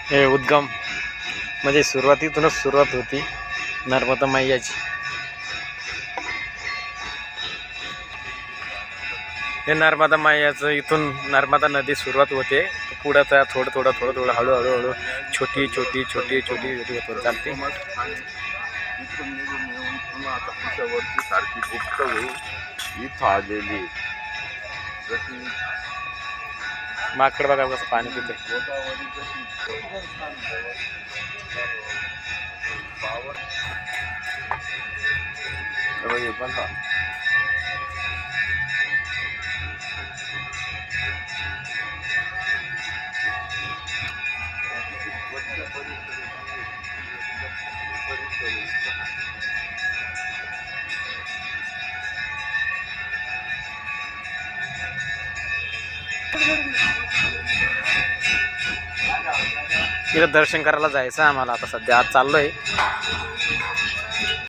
हे उद्गम म्हणजे सुरुवातीतूनच सुरुवात होती नर्मदा मैयाची. हे नर्मदा मैयाचं इथून नर्मदा नदी सुरुवात होते. पुढं त्या थोडं थोडं थोडं थोडं हळूहळू छोटी छोटी छोटी छोटी छोटी होत चालते. इथून निघून येऊन पुन्हा आता पुढच्यावरची सारखी गुप्त होईल इथं आलेली. माकड बघा कसं पाणी पिते. गोदावरी कशी बघा इथं दर्शन करायला जायचं आम्हाला आता सध्या. आज चाललोय